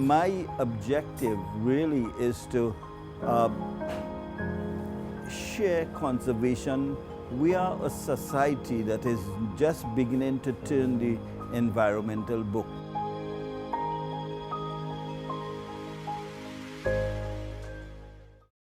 my objective really is to share conservation. We are a society that is just beginning to turn the environmental book.